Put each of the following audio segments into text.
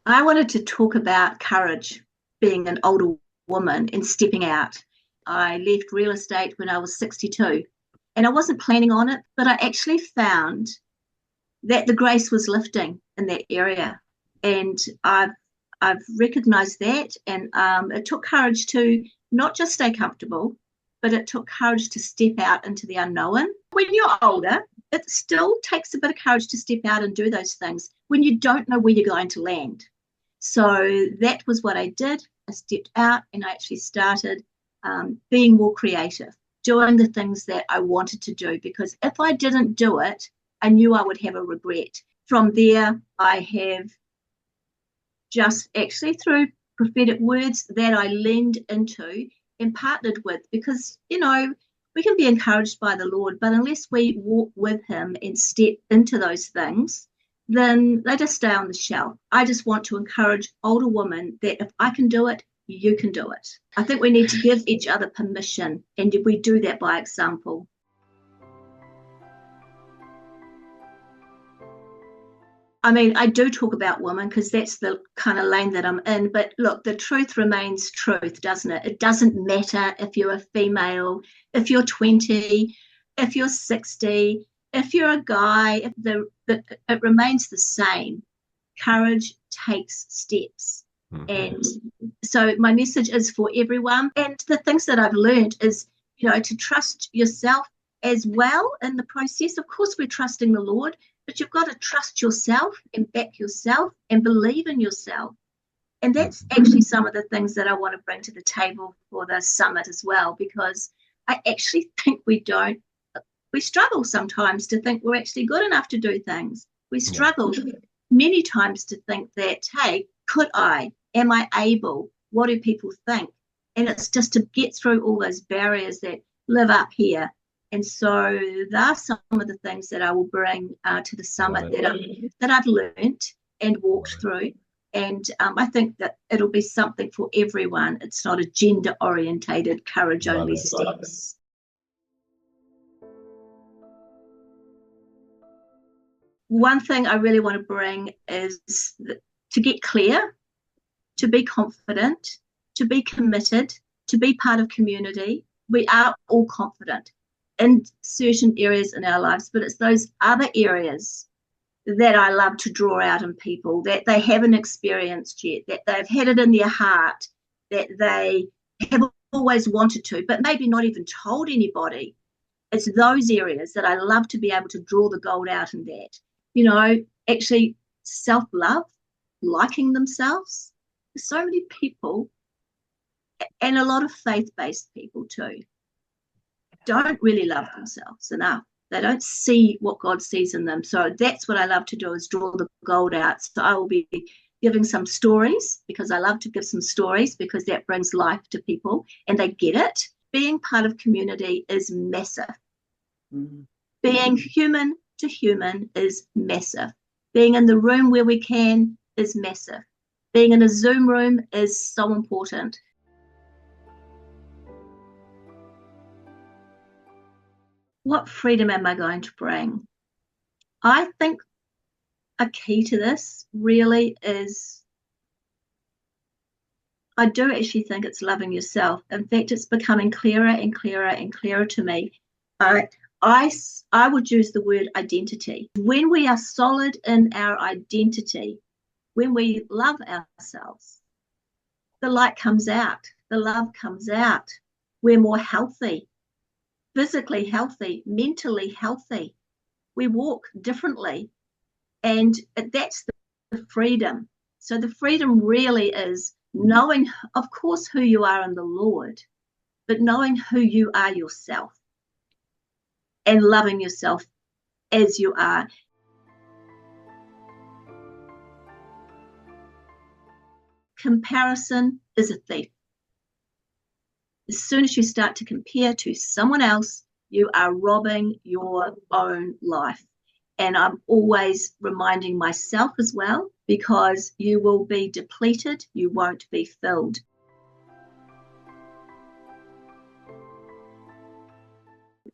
I wanted to talk about courage, being an older woman and stepping out. I left real estate when I was 62 and I wasn't planning on it, but I actually found that the grace was lifting in that area. And I've recognized that. And it took courage to not just stay comfortable, but it took courage to step out into the unknown. When you're older, it still takes a bit of courage to step out and do those things when you don't know where you're going to land. So that was what I did. I stepped out and I actually started being more creative, doing the things that I wanted to do, because if I didn't do it, I knew I would have a regret. From there, I have just actually through prophetic words that I leaned into and partnered with, because, we can be encouraged by the Lord, but unless we walk with Him and step into those things, then they just stay on the shelf. I just want to encourage older women that if I can do it, you can do it. I think we need to give each other permission, and we do that by example. I mean, I do talk about women because that's the kind of lane that I'm in. But look, the truth remains truth, doesn't it? It doesn't matter if you're a female, if you're 20, if you're 60, if you're a guy, it remains the same. Courage takes steps. And so my message is for everyone. And the things that I've learned is, to trust yourself as well in the process. Of course, we're trusting the Lord, but you've got to trust yourself and back yourself and believe in yourself. And that's actually some of the things that I want to bring to the table for the summit as well, because I actually think we struggle sometimes to think we're actually good enough to do things. We struggle many times to think that, hey, could I? Am I able? What do people think? And it's just to get through all those barriers that live up here. And so there are some of the things that I will bring to the summit that I've learned and walked through. And I think that it'll be something for everyone. It's not a gender-orientated, courage-only steps. One thing I really want to bring is to get clear, to be confident, to be committed, to be part of community. We are all confident in certain areas in our lives, but it's those other areas that I love to draw out in people that they haven't experienced yet, that they've had it in their heart, that they have always wanted to, but maybe not even told anybody. It's those areas that I love to be able to draw the gold out in that. Actually self-love, liking themselves. There's so many people, and a lot of faith-based people too, don't really love themselves enough. They don't see what God sees in them. So that's what I love to do, is draw the gold out. So I will be giving some stories, because I love to give some stories, because that brings life to people and they get it. Being part of community is massive. Being human to human is massive. Being in the room where we can is massive. Being in a Zoom room is so important. What freedom am I going to bring? I think a key to this really is, I do actually think it's loving yourself. In fact, it's becoming clearer and clearer and clearer to me. I would use the word identity. When we are solid in our identity, when we love ourselves, the light comes out, the love comes out. We're more healthy, physically healthy, mentally healthy. We walk differently. And that's the freedom. So the freedom really is knowing, of course, who you are in the Lord, but knowing who you are yourself and loving yourself as you are. Comparison is a thief. As soon as you start to compare to someone else, you are robbing your own life. And I'm always reminding myself as well, because you will be depleted, you won't be filled.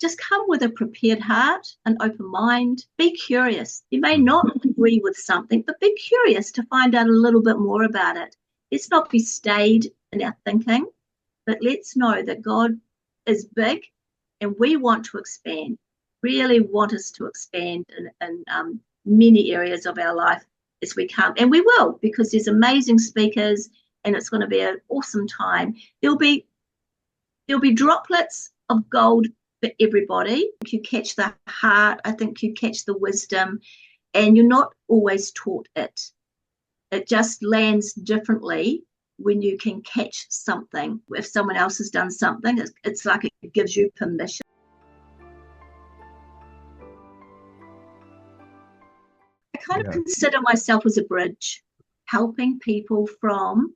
Just come with a prepared heart, an open mind, be curious. You may not agree with something, but be curious to find out a little bit more about it. Let's not be staid in our thinking, but let's know that God is big and we want to expand, really want us to expand in many areas of our life as we come. And we will, because there's amazing speakers and it's going to be an awesome time. There'll be droplets of gold for everybody. You catch the heart, I think you catch the wisdom, and you're not always taught it. It just lands differently when you can catch something. If someone else has done something, it's like it gives you permission. I kind of consider myself as a bridge, helping people from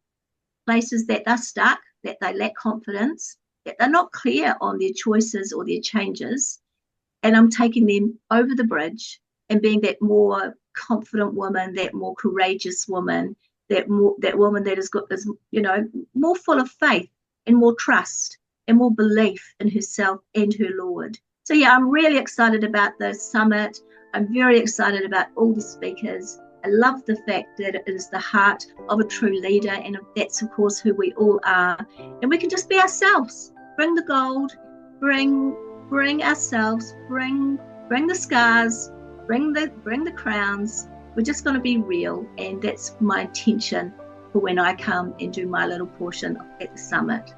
places that they're stuck, that they lack confidence, that they're not clear on their choices or their changes. And I'm taking them over the bridge and being that more confident woman, that more courageous woman, that woman that is more full of faith and more trust and more belief in herself and her Lord. So yeah, I'm really excited about the summit. I'm very excited about all the speakers. I love the fact that it is the heart of a true leader, and that's of course who we all are. And we can just be ourselves. Bring the gold, bring ourselves, bring the scars, bring the crowns. We're just going to be real, and that's my intention for when I come and do my little portion at the summit.